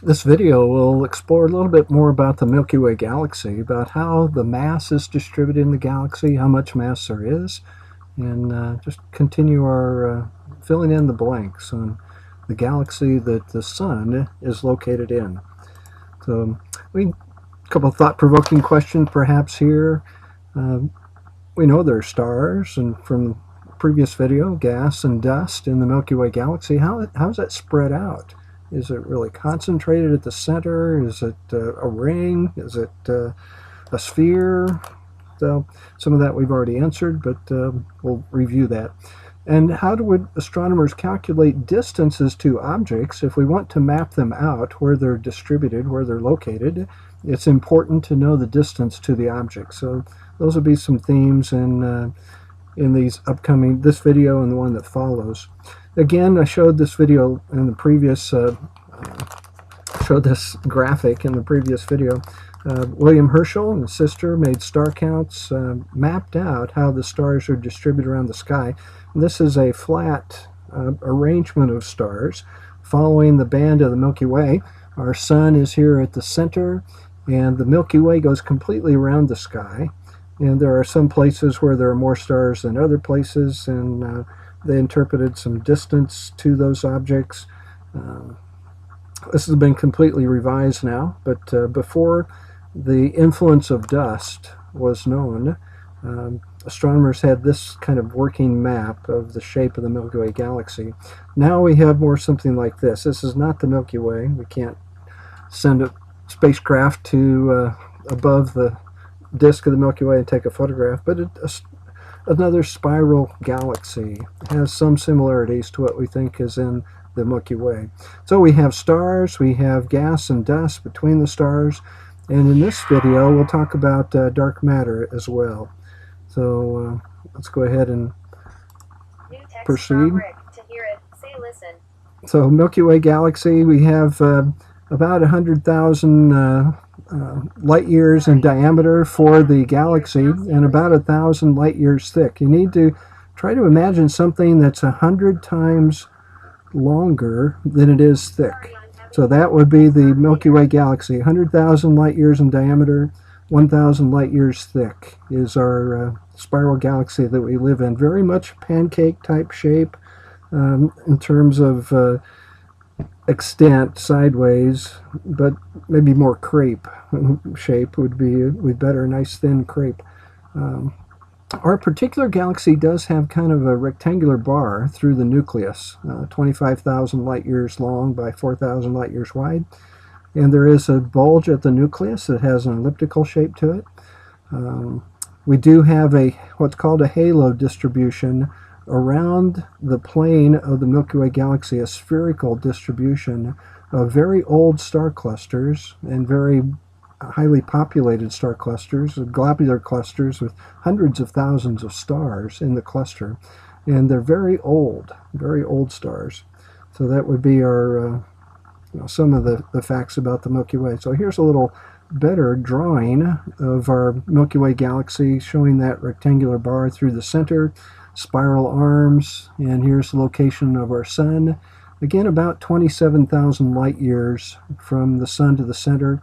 This video will explore a little bit more about the Milky Way Galaxy, about how the mass is distributed in the galaxy, how much mass there is, and just continue our filling in the blanks on the galaxy that the Sun is located in. So, a couple of thought-provoking questions perhaps here. We know there are stars, and from the previous video, gas and dust in the Milky Way Galaxy. How is that spread out? Is it really concentrated at the center? Is it a ring? Is it a sphere? So some of that we've already answered, but we'll review that. And how would astronomers calculate distances to objects if we want to map them out, where they're distributed, where they're located? It's important to know the distance to the object. So those will be some themes in these upcoming, this video and the one that follows. Again, I showed this video in the previous, showed this graphic in the previous video. William Herschel and his sister made star counts, mapped out how the stars are distributed around the sky. And this is a flat arrangement of stars following the band of the Milky Way. Our sun is here at the center, and the Milky Way goes completely around the sky. And there are some places where there are more stars than other places, and they interpreted some distance to those objects. This has been completely revised now, but before the influence of dust was known, astronomers had this kind of working map of the shape of the Milky Way Galaxy. Now we have more something like this. This is not the Milky Way. We can't send a spacecraft to above the disk of the Milky Way and take a photograph, but another spiral galaxy has some similarities to what we think is in the Milky Way. So we have stars, we have gas and dust between the stars, and in this video we'll talk about dark matter as well. So let's go ahead and proceed. So Milky Way Galaxy, we have about 100,000 light years in diameter for the galaxy, and about 1,000 light years thick. You need to try to imagine something that's 100 times longer than it is thick. So that would be the Milky Way Galaxy. 100,000 light years in diameter, 1,000 light years thick is our spiral galaxy that we live in. Very much pancake type shape in terms of extent sideways, but maybe more crepe shape would be better. A nice thin crepe. Our particular galaxy does have kind of a rectangular bar through the nucleus, 25,000 light years long by 4,000 light years wide, and there is a bulge at the nucleus that has an elliptical shape to it. We do have what's called a halo distribution around the plane of the Milky Way Galaxy, a spherical distribution of very old star clusters and very highly populated star clusters, globular clusters with hundreds of thousands of stars in the cluster. And they're very old stars. So that would be our some of the facts about the Milky Way. So here's a little better drawing of our Milky Way Galaxy, showing that rectangular bar through the center, spiral arms, and here's the location of our sun. Again, about 27,000 light years from the sun to the center,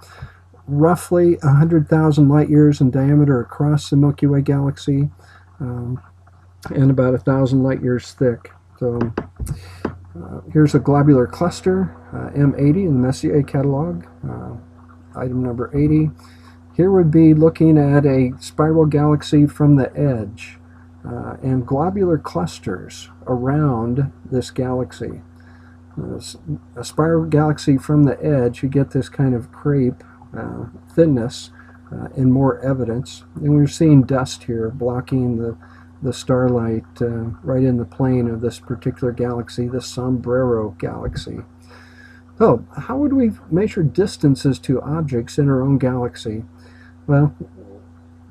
roughly 100,000 light years in diameter across the Milky Way Galaxy, and about 1,000 light years thick. So here's a globular cluster, M80 in the Messier catalog, item number 80. Here would be looking at a spiral galaxy from the edge, and globular clusters around this galaxy. A spiral galaxy from the edge, you get this kind of crepe thinness and more evidence. And we're seeing dust here blocking the starlight right in the plane of this particular galaxy, the Sombrero galaxy. So, how would we measure distances to objects in our own galaxy? Well,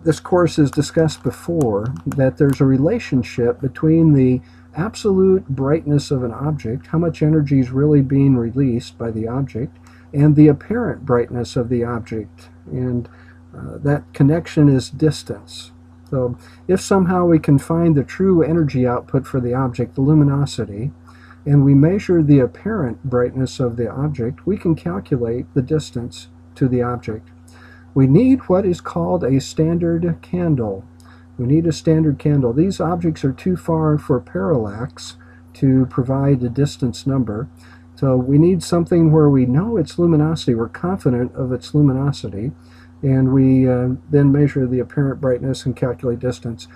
this course has discussed before that there's a relationship between the absolute brightness of an object, how much energy is really being released by the object, and the apparent brightness of the object, and that connection is distance. So if somehow we can find the true energy output for the object, the luminosity, and we measure the apparent brightness of the object, we can calculate the distance to the object. We need what is called a standard candle. We need a standard candle. These objects are too far for parallax to provide a distance number. So we need something where we know its luminosity, we're confident of its luminosity, and we then measure the apparent brightness and calculate distance.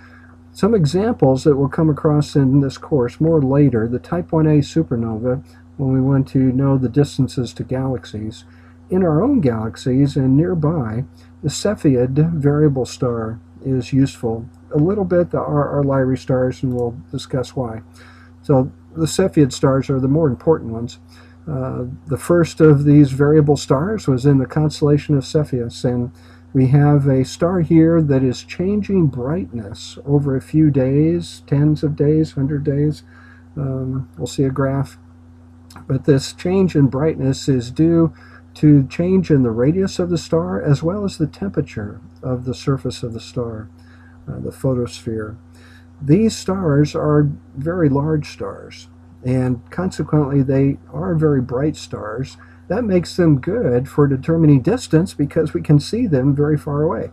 Some examples that we'll come across in this course more later: the Type 1a supernova, when we want to know the distances to galaxies. In our own galaxies and nearby, the Cepheid variable star is useful. A little bit the RR Lyrae stars, and we'll discuss why. So the Cepheid stars are the more important ones. The first of these variable stars was in the constellation of Cepheids, and we have a star here that is changing brightness over a few days, tens of days, 100 days. We'll see a graph. But this change in brightness is due to change in the radius of the star as well as the temperature of the surface of the star, the photosphere. These stars are very large stars, and consequently they are very bright stars. That makes them good for determining distance because we can see them very far away.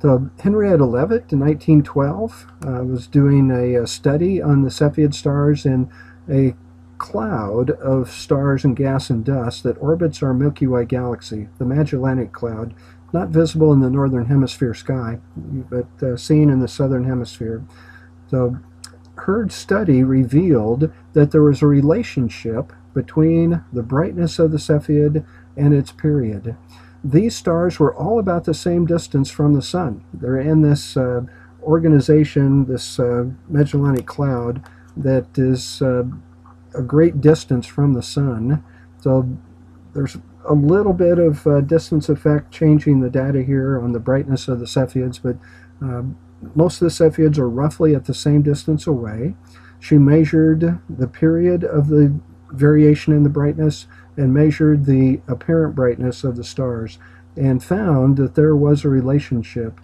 So Henrietta Leavitt in 1912 was doing a study on the Cepheid stars in a cloud of stars and gas and dust that orbits our Milky Way Galaxy, the Magellanic Cloud, not visible in the northern hemisphere sky, but seen in the southern hemisphere. So her study revealed that there was a relationship between the brightness of the Cepheid and its period. These stars were all about the same distance from the sun. They're in this organization, this Magellanic Cloud, that is a great distance from the sun. So there's a little bit of distance effect changing the data here on the brightness of the Cepheids, but most of the Cepheids are roughly at the same distance away. She measured the period of the variation in the brightness and measured the apparent brightness of the stars and found that there was a relationship.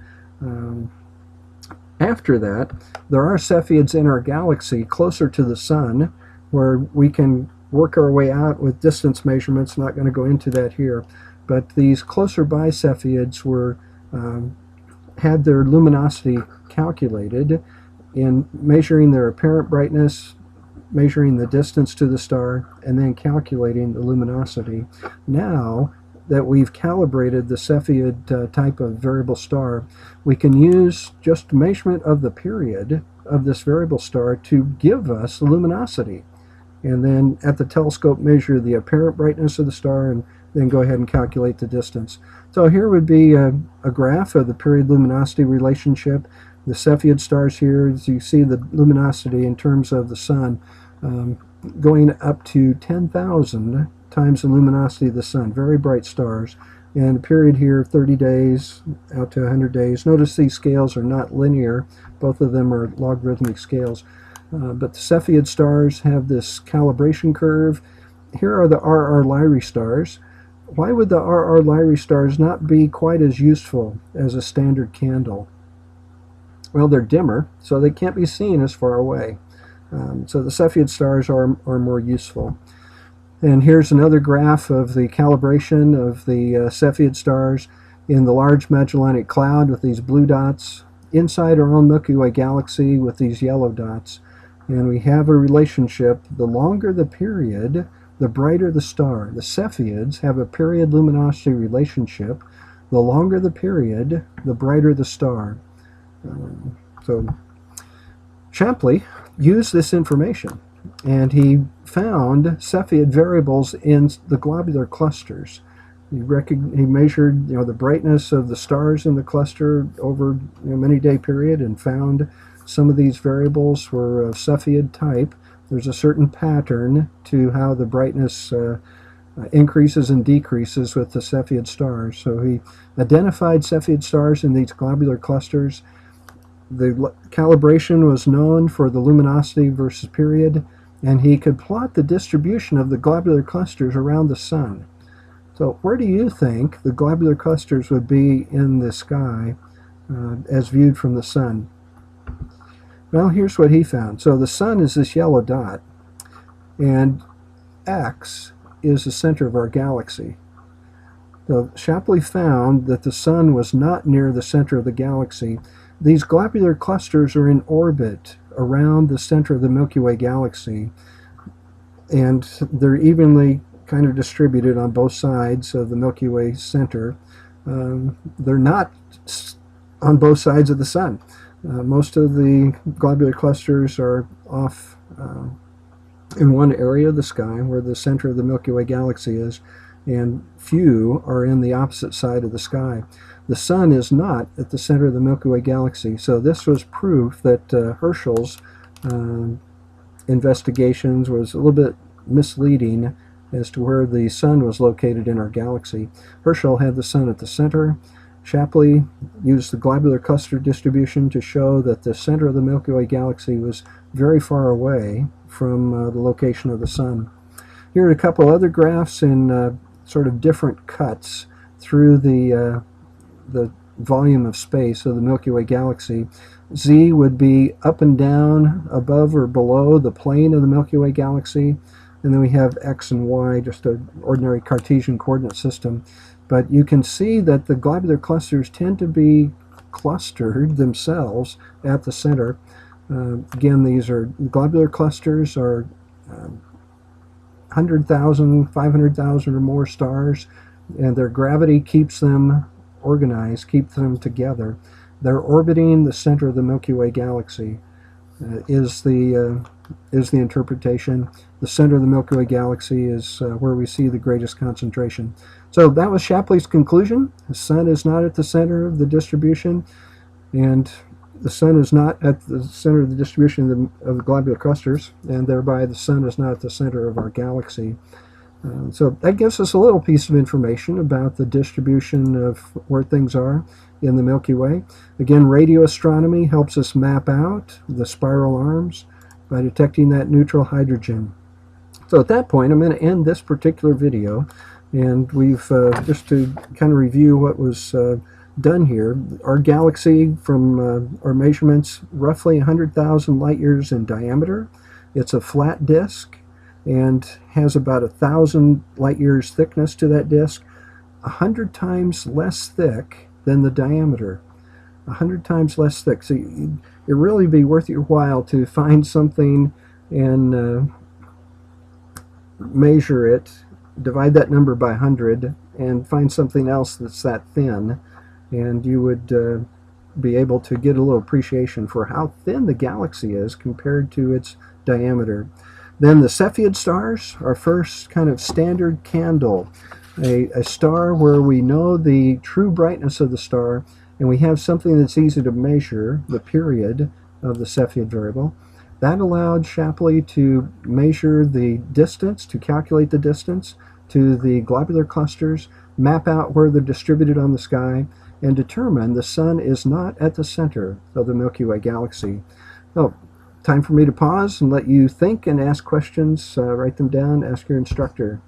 After that, there are Cepheids in our galaxy closer to the sun where we can work our way out with distance measurements. Not going to go into that here, but these closer by Cepheids were had their luminosity calculated in measuring their apparent brightness, measuring the distance to the star, and then calculating the luminosity. Now that we've calibrated the Cepheid type of variable star, we can use just measurement of the period of this variable star to give us the luminosity, and then at the telescope measure the apparent brightness of the star and then go ahead and calculate the distance. So here would be a graph of the period-luminosity relationship. The Cepheid stars here, as you see the luminosity in terms of the sun, going up to 10,000 times the luminosity of the sun. Very bright stars. And the period here, 30 days out to 100 days. Notice these scales are not linear. Both of them are logarithmic scales. But the Cepheid stars have this calibration curve. Here are the RR Lyrae stars. Why would the RR Lyrae stars not be quite as useful as a standard candle? Well, they're dimmer, so they can't be seen as far away. So the Cepheid stars are more useful. And here's another graph of the calibration of the Cepheid stars in the Large Magellanic Cloud with these blue dots, inside our own Milky Way Galaxy with these yellow dots. And we have a relationship. The longer the period, the brighter the star. The Cepheids have a period-luminosity relationship. The longer the period, the brighter the star. So Shapley used this information, and he found Cepheid variables in the globular clusters. He measured, the brightness of the stars in the cluster over a many-day period and found some of these variables were of Cepheid type. There's a certain pattern to how the brightness increases and decreases with the Cepheid stars. So he identified Cepheid stars in these globular clusters. The calibration was known for the luminosity versus period, and he could plot the distribution of the globular clusters around the sun. So where do you think the globular clusters would be in the sky as viewed from the sun? Well, here's what he found. So the sun is this yellow dot. and X is the center of our galaxy. So Shapley found that the Sun was not near the center of the galaxy. These globular clusters are in orbit around the center of the Milky Way galaxy, and they're evenly kind of distributed on both sides of the Milky Way center. They're not on both sides of the Sun. Most of the globular clusters are off in one area of the sky where the center of the Milky Way galaxy is, and few are in the opposite side of the sky. The Sun is not at the center of the Milky Way galaxy, so this was proof that Herschel's investigations was a little bit misleading as to where the Sun was located in our galaxy. Herschel had the Sun at the center. Shapley used the globular cluster distribution to show that the center of the Milky Way galaxy was very far away from the location of the Sun. Here are a couple other graphs in sort of different cuts through the volume of space of the Milky Way galaxy. Z would be up and down, above or below the plane of the Milky Way galaxy. And then we have X and Y, just an ordinary Cartesian coordinate system. But you can see that the globular clusters tend to be clustered themselves at the center. Again, these are globular clusters are 100,000, 500,000 or more stars, and their gravity keeps them organized, keeps them together. They're orbiting the center of the Milky Way galaxy. Is the interpretation. The center of the Milky Way galaxy is where we see the greatest concentration. So that was Shapley's conclusion. The Sun is not at the center of the distribution, and the Sun is not at the center of the distribution of the globular clusters, and thereby the Sun is not at the center of our galaxy. So that gives us a little piece of information about the distribution of where things are in the Milky Way. Again, radio astronomy helps us map out the spiral arms by detecting that neutral hydrogen. So at that point, I'm going to end this particular video, and we've just to kind of review what was done here. Our galaxy, from our measurements, roughly 100,000 light years in diameter. It's a flat disk and has about 1,000 light years thickness to that disk, 100 times less thick than the diameter. 100 times less thick. So it really be worth your while to find something and measure it, divide that number by 100, and find something else that's that thin, and you would be able to get a little appreciation for how thin the galaxy is compared to its diameter. Then the Cepheid stars, our first kind of standard candle, a star where we know the true brightness of the star, and we have something that's easy to measure, the period of the Cepheid variable. That allowed Shapley to measure the distance, to calculate the distance to the globular clusters, map out where they're distributed on the sky, and determine the Sun is not at the center of the Milky Way galaxy. So, time for me to pause and let you think and ask questions. Write them down, ask your instructor.